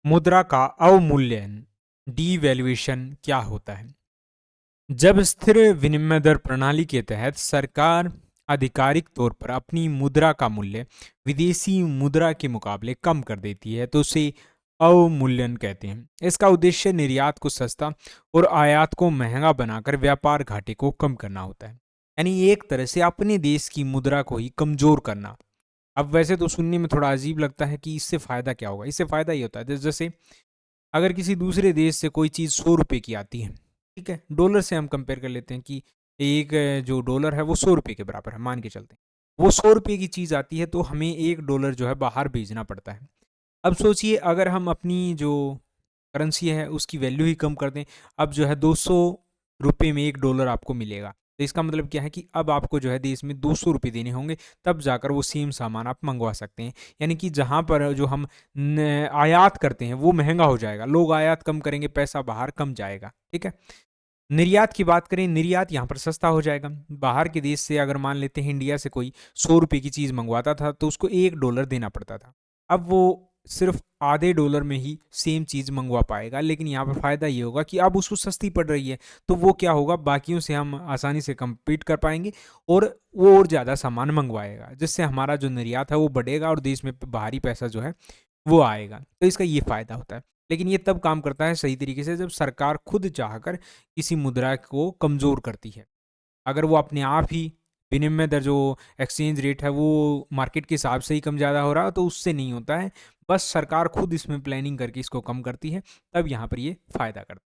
मुद्रा का अवमूल्यन डीवैल्यूएशन क्या होता है? जब स्थिर विनिमय दर प्रणाली के तहत सरकार आधिकारिक तौर पर अपनी मुद्रा का मूल्य विदेशी मुद्रा के मुकाबले कम कर देती है तो उसे अवमूल्यन कहते हैं। इसका उद्देश्य निर्यात को सस्ता और आयात को महंगा बनाकर व्यापार घाटे को कम करना होता है, यानी एक तरह से अपने देश की मुद्रा को ही कमजोर करना। अब वैसे तो सुनने में थोड़ा अजीब लगता है कि इससे फायदा क्या होगा। इससे फायदा ये होता है जैसे अगर किसी दूसरे देश से कोई चीज़ 100 रुपये की आती है, ठीक है, डॉलर से हम कंपेयर कर लेते हैं कि एक जो डॉलर है वो 100 रुपये के बराबर है, मान के चलते हैं। वो 100 रुपये की चीज़ आती है तो हमें 1 डॉलर जो है बाहर भेजना पड़ता है। अब सोचिए अगर हम अपनी जो करेंसी है उसकी वैल्यू ही कम कर दें, अब जो है 200 रुपये में 1 डॉलर आपको मिलेगा। तो इसका मतलब क्या है कि अब आपको जो है देश में 200 रुपये देने होंगे, तब जाकर वो सेम सामान आप मंगवा सकते हैं। यानी कि जहाँ पर जो हम आयात करते हैं वो महंगा हो जाएगा, लोग आयात कम करेंगे, पैसा बाहर कम जाएगा। ठीक है, निर्यात की बात करें, निर्यात यहाँ पर सस्ता हो जाएगा। बाहर के देश से अगर मान लेते हैं इंडिया से कोई 100 रुपये की चीज़ मंगवाता था तो उसको 1 डॉलर देना पड़ता था। अब वो सिर्फ आधे डॉलर में ही सेम चीज़ मंगवा पाएगा, लेकिन यहाँ पर फ़ायदा ये होगा कि अब उसको सस्ती पड़ रही है तो वो क्या होगा, बाकियों से हम आसानी से compete कर पाएंगे और वो और ज़्यादा सामान मंगवाएगा, जिससे हमारा जो निर्यात है वो बढ़ेगा और देश में बाहरी पैसा जो है वो आएगा। तो इसका ये फ़ायदा होता है। लेकिन ये तब काम करता है सही तरीके से जब सरकार खुद चाहकर किसी मुद्रा को कमज़ोर करती है। अगर वो अपने आप ही विनिमय दर जो एक्सचेंज रेट है वो मार्केट के हिसाब से ही कम ज़्यादा हो रहा है तो उससे नहीं होता है, बस सरकार खुद इसमें प्लानिंग करके इसको कम करती है, तब यहाँ पर ये फ़ायदा करता है।